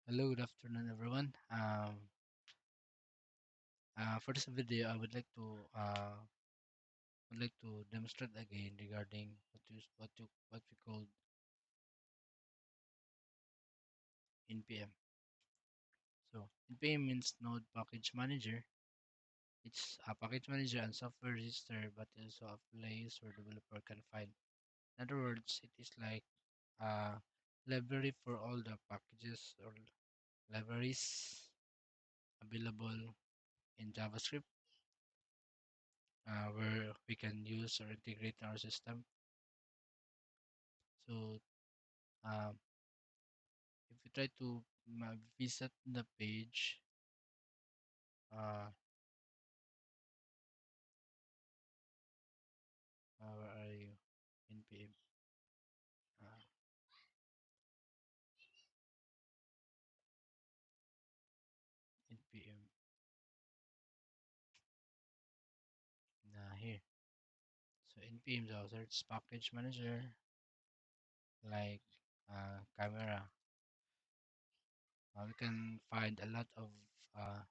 Hello, good afternoon, everyone. For this video, I would like to demonstrate again regarding what we call npm. So npm means Node Package Manager. It's a package manager and software register, but also a place where developer can find. In other words, it is like a library for all the packages or libraries available in JavaScript, where we can use or integrate in our system. So um, if you try to visit the page, uh, where are you? npm, uh, npm, here. So npm is our search package manager, like camera. We can find a lot of uh,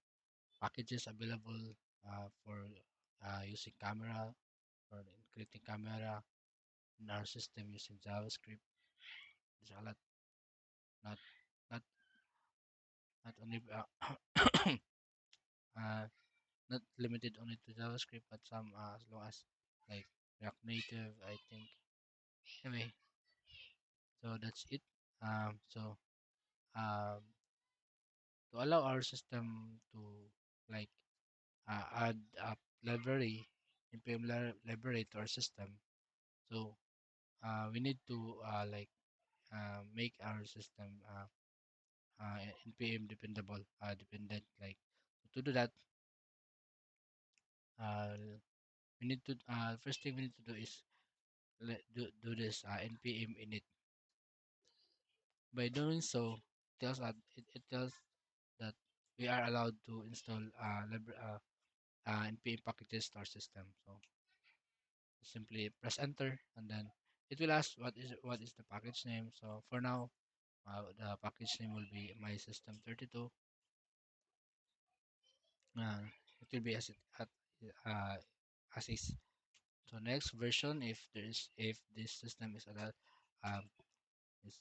packages available for using camera or creating camera in our system using JavaScript. There's a lot, not not not only uh, not limited only to JavaScript, but some as long as like React Native, I think. Anyway, so that's it. So um, to allow our system to like add a library, npm library to our system. So we need to make our system npm dependent. Like to do that, uh, we need to first thing we need to do is do this npm init. By doing so, it tells that we are allowed to install npm packages to our system. So simply press enter, and then it will ask what is the package name. So for now, the package name will be my system 32. Uh, it will be as is. So next version, if this system is allowed, um, is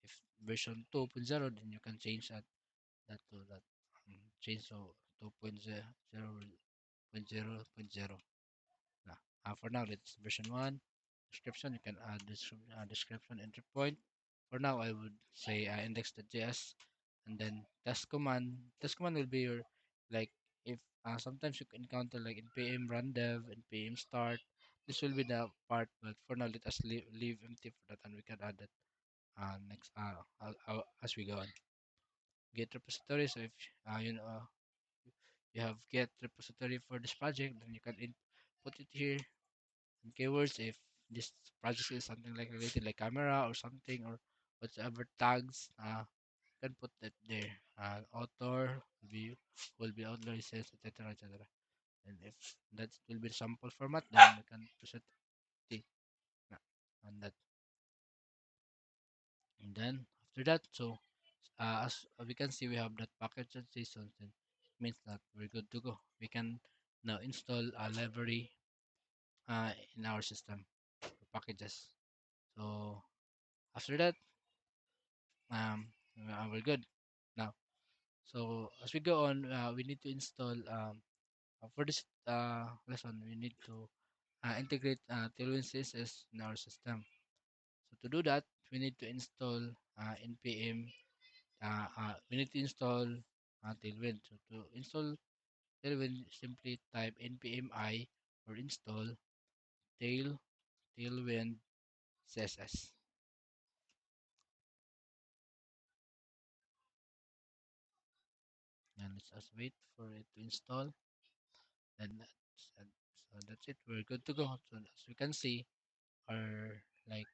if version 2.0, then you can change that to that change to 2.0.0.0. Now, for now, it's version 1. Description, you can add description entry point. For now, I would say index.js, and then test command. Test command will be your, like, if sometimes you can encounter like npm run dev, npm start. This will be the part, but for now, let us leave empty for that, and we can add that next as we go on. Get repository. So if you have get repository for this project, then you can put it here. And keywords, if this project is something like related like camera or something, or whatever tags, you can put that there. Author will be author license, etc., etc. And if that will be sample format, then we can present it on that. And then after that, so as we can see, we have that package at JSON, then it means that we're good to go. We can now install a library in our system for packages. So after that, um, we're good now. So as we go on, we need to install for this lesson. We need to integrate Tailwindcss in our system. So to do that, we need to install npm. We need to install Tailwind. So to install Tailwind, simply type npm I or install tailwind css. And let's just wait for it to install. And so that's it. We're good to go. So as we can see, our like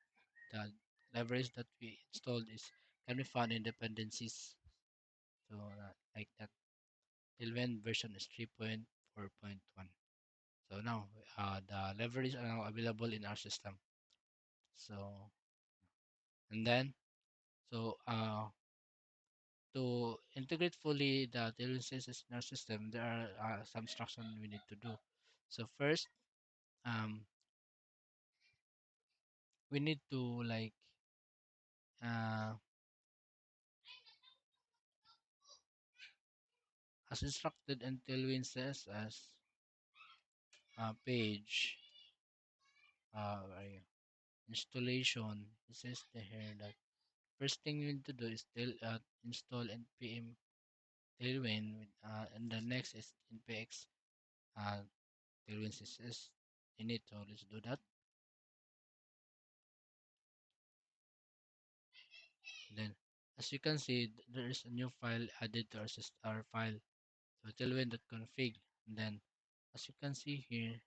the libraries that we installed is can be found in dependencies. So like that, Tailwind version is 3.4.1. So now the libraries are now available in our system. So and then so to integrate fully the Tailwind CSS in our system, there are some instructions we need to do. So first, um, we need to like uh, as instructed in Tailwind CSS page where are you? Installation. It says here that first thing you need to do is install npm Tailwind, and the next is npx uh, Tailwind CSS in it. So let's do that. Then, as you can see, there is a new file added to our file. So tailwind.config. And then, as you can see here,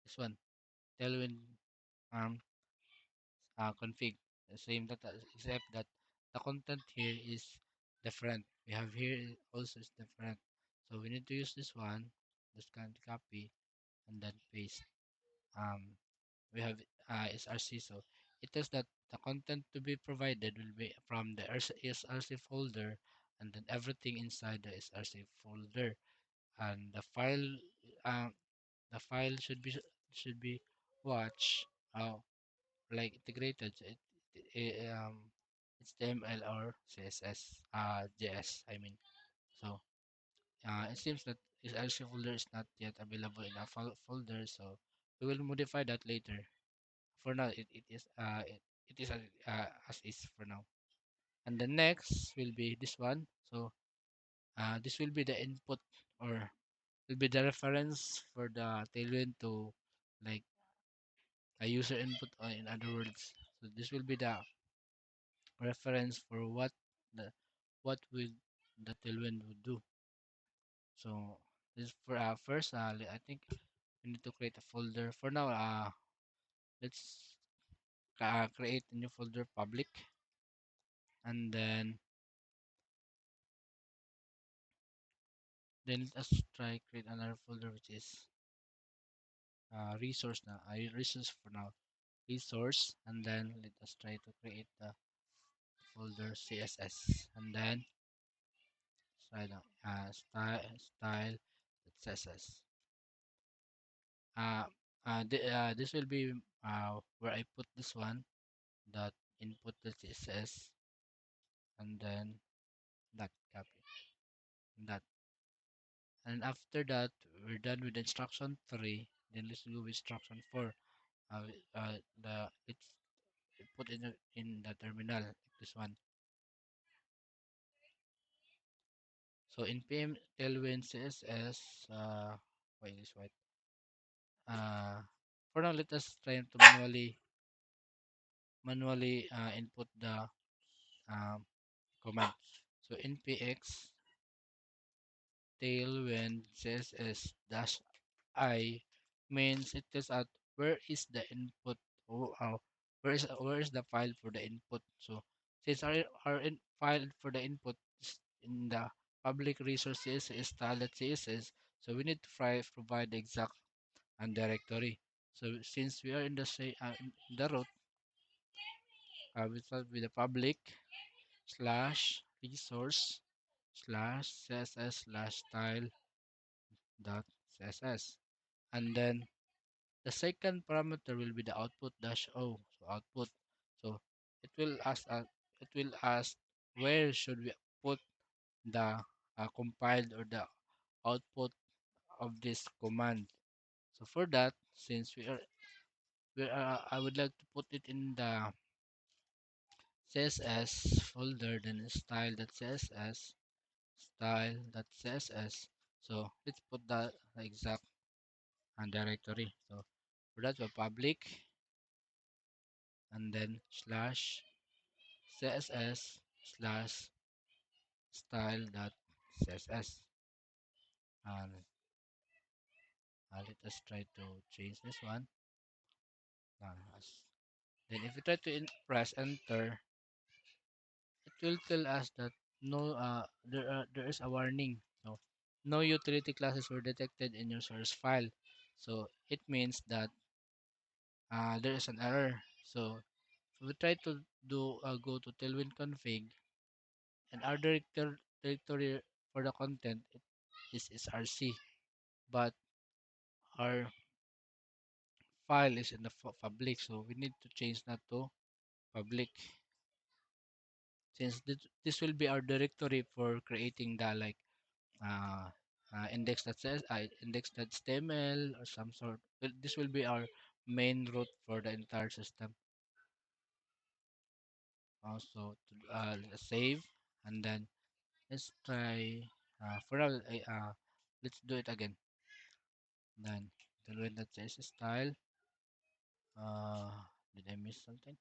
this one, tailwind arm config. The same data, except that the content here is different. We have here also is different. So we need to use this one. Just can copy and then paste. Um, we have src. So it tells that the content to be provided will be from the src folder, and then everything inside the src folder, and uh, the file should be watched like integrated. So HTML or CSS, JS, I mean. So it seems that src folder is not yet available in a folder, so we will modify that later. For now, it is as is for now. And the next will be this one. So this will be the input, or will be the reference for the tailwind to like a user input, or in other words. So this will be the reference for the what will the tailwind would do. So this for first I think we need to create a folder. For now, let's create a new folder, public, and then let us try create another folder, which is resource now. Resource for now, resource, and then let us try to create the folder css, and then try now style css. Uh, this will be where I put this one, that input the css, and then that copy that, and after that we're done with instruction 3. Then let's go with instruction 4. uh, the it's put in the terminal like this one. So npm tailwind css, why is white, uh for now let us try to manually input the um, command. So npx tailwind css dash I means it tells out where is the input, where is the file for the input. So since our file for the input is in the public resources is style.css, so we need to provide the exact and directory. So since we are in the in the root, we start with the public slash resource slash css slash style dot css, and then the second parameter will be the output dash o. So output. So it will ask where should we put the compiled or the output of this command. So for that, since I would like to put it in the css folder, then style.css. So let's put the exact directory. So for that, we public, and then slash css slash style.css, and let us try to change this one. Then if we try to press enter, it will tell us that no there is a warning. So no utility classes were detected in your source file. So it means that there is an error. So if we try to do go to tailwind config, and our directory for the content is src, but our file is in the public, so we need to change that to public, since this will be our directory for creating the like uh, index.html or some sort. This will be our main route for the entire system. Also, let's save, and then let's try. For now, let's do it again. Then tailwind.css style. Uh, did I miss something?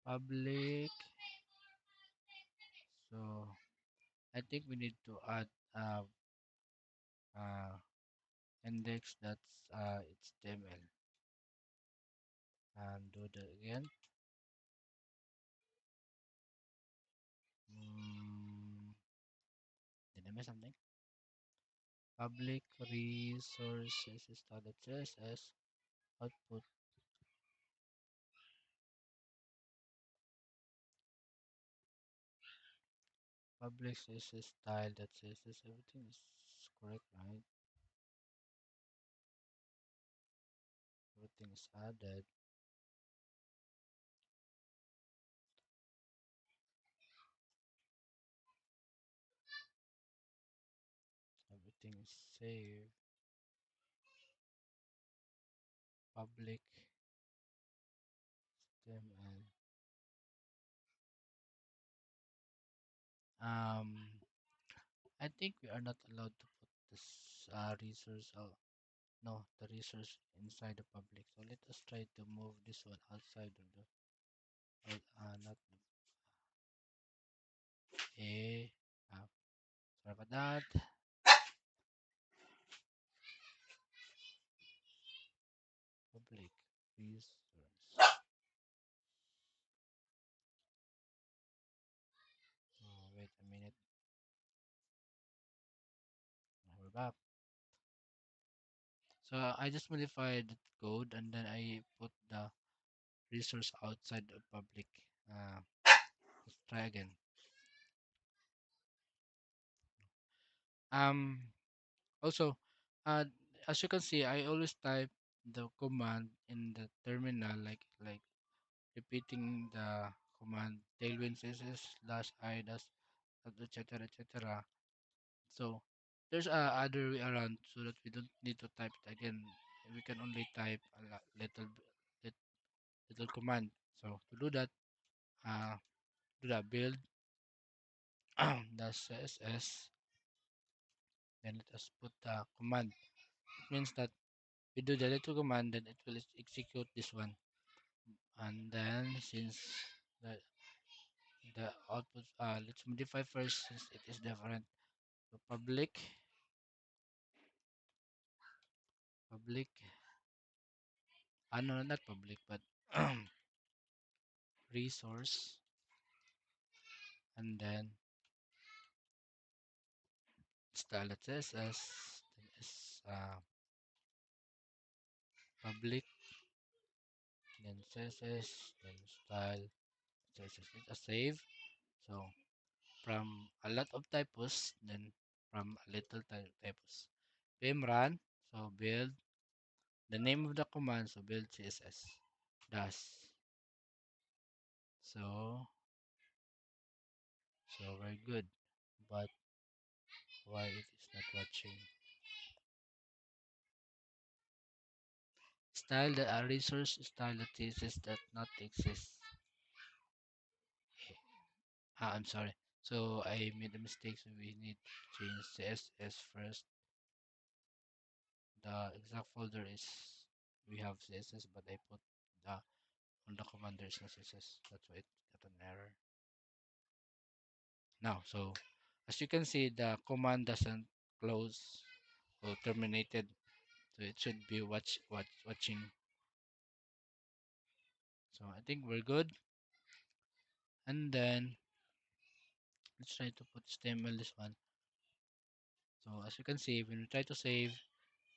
Public. So I think we need to add uh, uh, index that's HTML, and do that again. Mm, did I miss something? Public resources style.css output. Public css style.css. Everything is correct, right? Everything is added. Everything is saved. Public HTML. Um, I think we are not allowed to put this resource. Oh, no, the resource inside the public. So let us try to move this one outside of the. Not a. Uh, sorry about that. Public resource. Oh, wait a minute. We're back. So I just modified the code and then I put the resource outside the public. Uh, let's try again. Um. Also, uh, as you can see, I always type the command in the terminal, like repeating the command tailwind css slash I dash etc etc. So there's a other way around so that we don't need to type it again. We can only type a little command. So to do that, uh, do that build dash css. Then let us put the command. It means that we do the little command, then it will execute this one. And then since the the output, let's modify first since it is different. So public, no, not public, but resource, and then style css, then is public, then css, then style css. Let us save. So from a lot of typos, then from a little typos. Vim run, so build the name of the command, so build css dash. So very good, but why it is not watching? Style that a resource style that thesis that not exist. I'm sorry. So I made a mistake. So we need to change CSS first. The exact folder is we have CSS, but I put the on the command there is no CSS. That's why it got an error. Now, so as you can see, the command doesn't close or terminated. So it should be watching. So I think we're good. And then let's try to put HTML this one. So as you can see, when we try to save,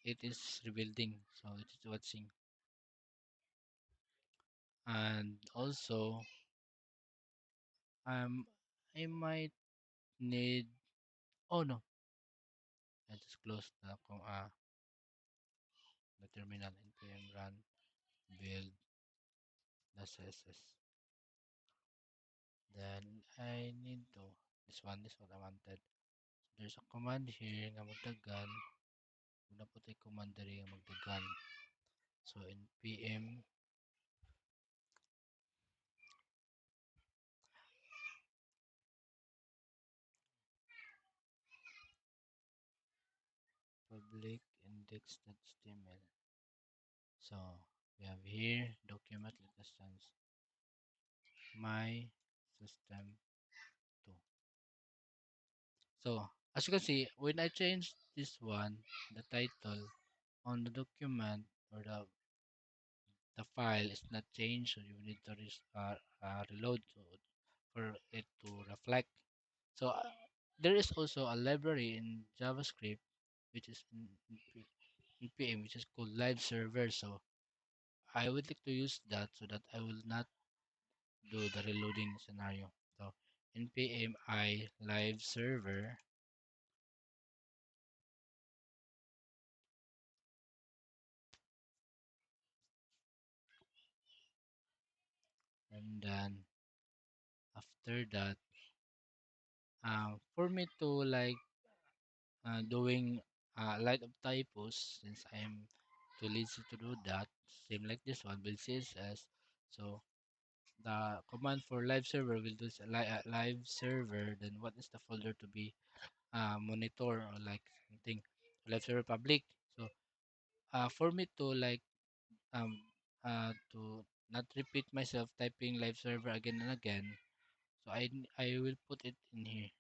it is rebuilding. So it is watching. And also Um, I might need. Oh no, I just closed the terminal npm run build the css. Then I need to this what I wanted. There's a command here nga magdagan. Una po tayo command diri nga magdagan. So npm public index.html. So we have here document instance my system 2. So as you can see, when I change this one, the title on the document or the file is not changed, so you need to reload for it to reflect. So there is also a library in JavaScript which is in PM which is called live server. So I would like to use that so that I will not do the reloading scenario. So npm I live server, and then after that, for me to like doing a lot of typos, since I am too lazy to do that, same like this one with CSS. So the command for live server will do live server. Then what is the folder to be monitor or like something live server public. So for me to like um to not repeat myself typing live server again and again, so I will put it in here.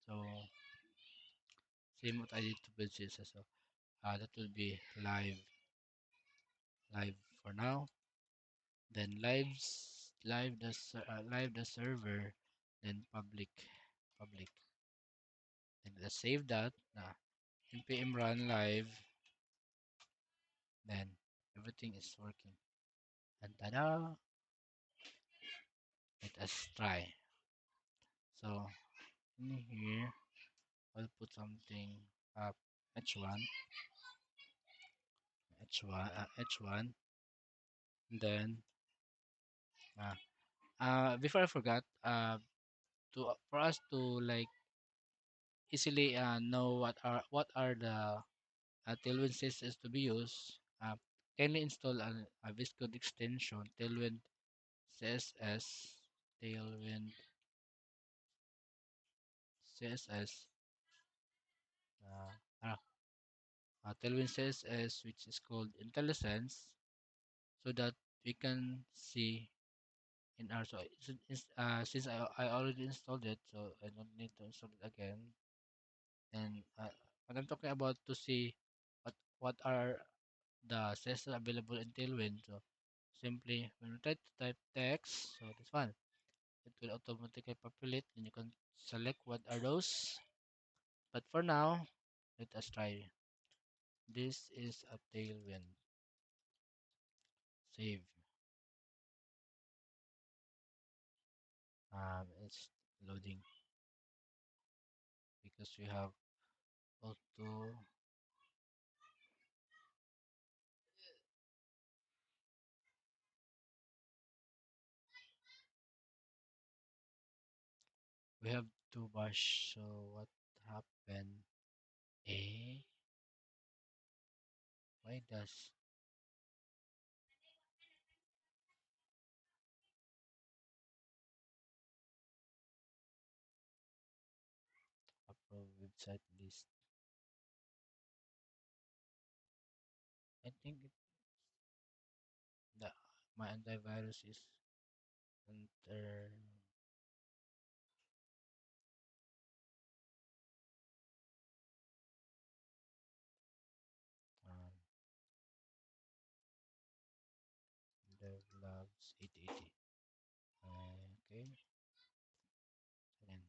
So same what I did to build CSS. So that will be live for now. Then live the server, then public. Then let's save that. Npm run live. Then everything is working. And tada! Let us try. So in here, I'll put something up h1, h1. Then uh, before I forgot, to for us to like easily know what are the Tailwind CSS to be used, kindly install a VS Code extension Tailwind CSS, Tailwind CSS, uh, uh, Tailwind CSS, which is called IntelliSense, so that we can see in our since I already installed it, so I don't need to install it again. And what I'm talking about to see what are the CSS available in Tailwind. So simply when you try to type text, so this one, it will automatically populate and you can select what are those. But for now, let us try. This is a Tailwind. Save. It's loading because auto we have to bash. So what happened? Eh? Why does upload website list? I think the my antivirus is enter um, devlogs 880. Okay, and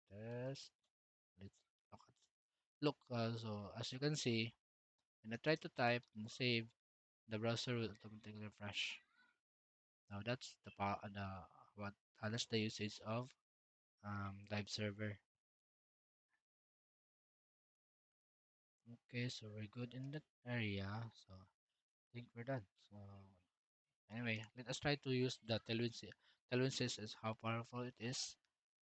test. Let's look. So as you can see, when I try to type and save, the browser will automatically refresh. Now that's the what that's the usage of live server. Okay, so we're good in that area. So I think we're done. So anyway, let us try to use the Tailwind CSS, how powerful it is.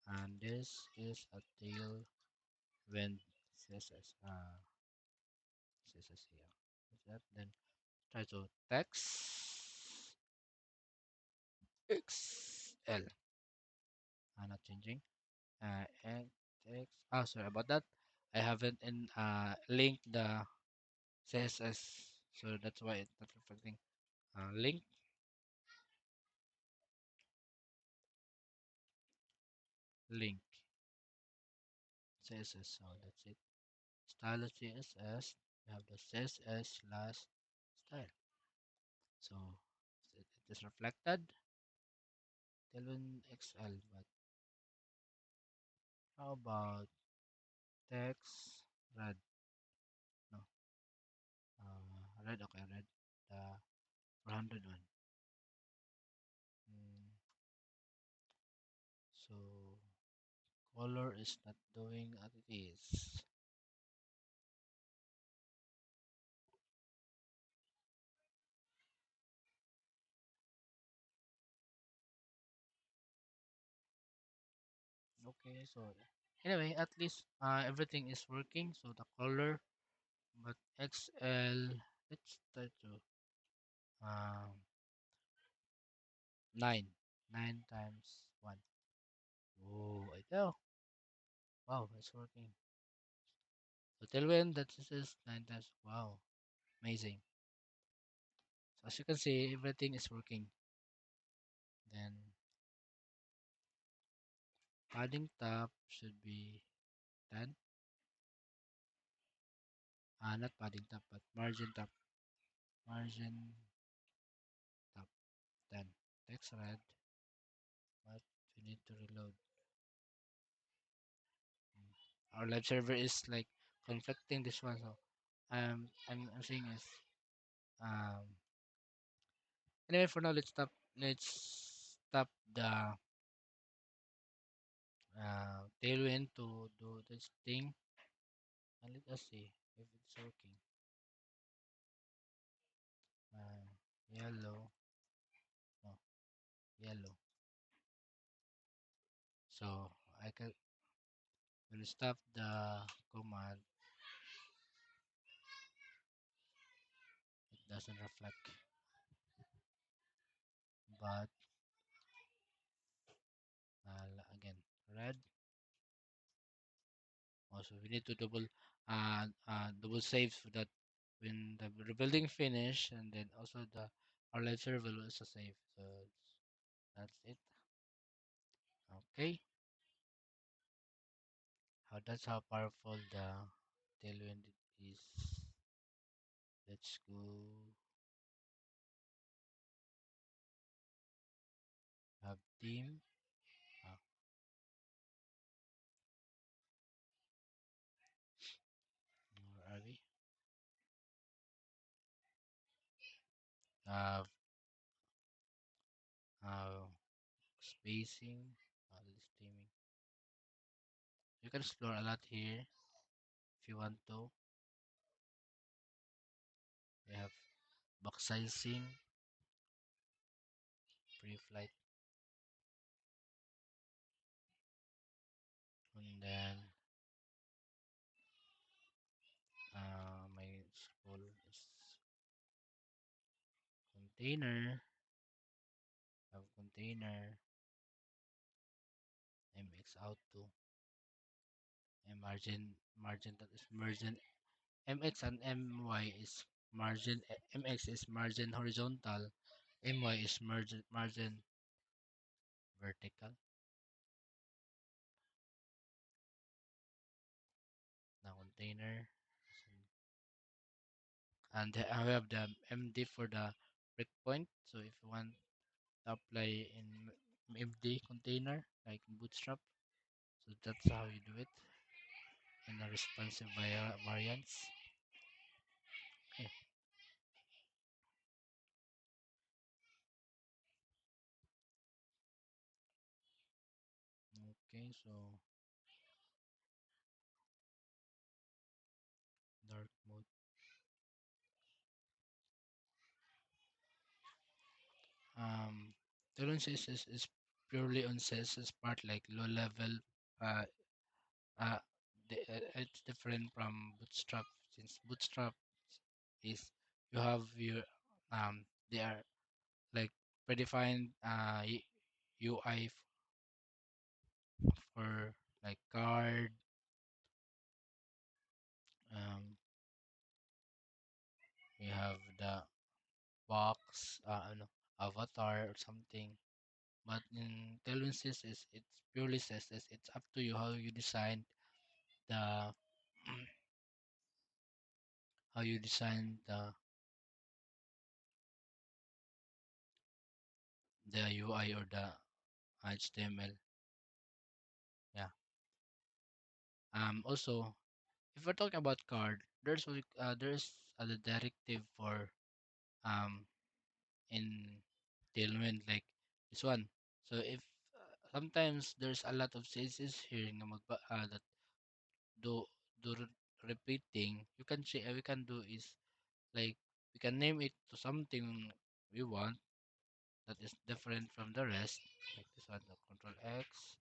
And this is a Tailwind CSS. CSS here. Is that then try to text XL. Not changing. And text. Oh, sorry about that. I haven't linked the CSS, so that's why it's not reflecting. Link link CSS. So that's it. Style of CSS. We have the CSS slash style. So it is reflected. Tailwind XL. But how about text red? No. Red. Okay, red. The 400 one. Mm, so color is not doing what it is. Okay, so anyway, at least everything is working. So the color, but XL, let's try to um 9, 9 times 1. Oh, I know. Wow, it's working. So tailwind, that is 9 times. Wow, amazing. So as you can see, everything is working. Then padding top should be 10. Not padding top, but margin top. Margin top 10. Text red, but we need to reload. Our live server is like conflicting this one. So I'm saying is um anyway, for now, let's stop the tailwind to do this thing, and let us see if it's working. uh, Yellow, no, yellow. So I can, when you stop the command, it doesn't reflect. But again, red. Also, we need to double save so that when the rebuilding finish, and then also the our live server will also save. So that's it. Okay, that's how powerful the tailwind is. Let's go. Have team. Uh, where are we? Have uh, spacing. This teaming. You can explore a lot here if you want to. We have box sizing, pre-flight, and then my school is container. Have container mx out to, and margin that is margin mx, and my is margin mx is margin horizontal, my is margin vertical. Now container, and I have the md for the breakpoint. So if you want to apply in md container like in bootstrap, so that's how you do it in a responsive variants. Okay. Okay, so dark mode. Talent CSS is purely on CSS part, like low level. Uh, uh, it's different from Bootstrap, since Bootstrap is you have your they are like predefined UI for like card, um we have the box, no, avatar or something. But in Tailwind CSS, it's purely CSS. It's up to you how you design the how you design the UI or the HTML. Yeah. Also, if we're talking about card, there's the directive for um in Tailwind, like this one. So if sometimes there's a lot of CSS here na that do repeating, we can do is like we can name it to something we want that is different from the rest, like this one, the control X,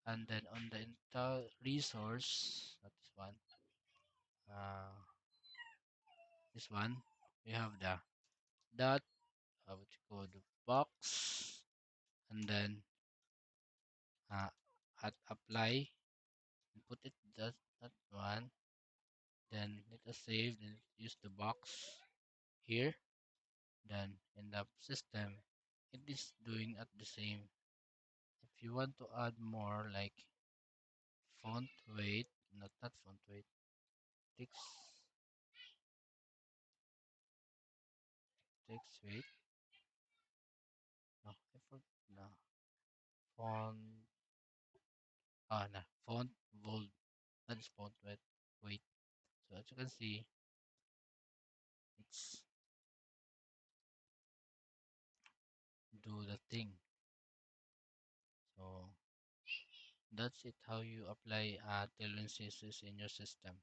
and then on the entire resource, not uh this one, we have the dot, what you call the box, and then uh, at apply, and put it that one, then let us save, then use the box here, then in the system it is doing at the same. If you want to add more, like font weight, not font weight, text text weight, no, I forgot, no, font, no, font bold, that is font weight. So as you can see, it's do the thing. So that's it, how you apply tailwind CSS in your system.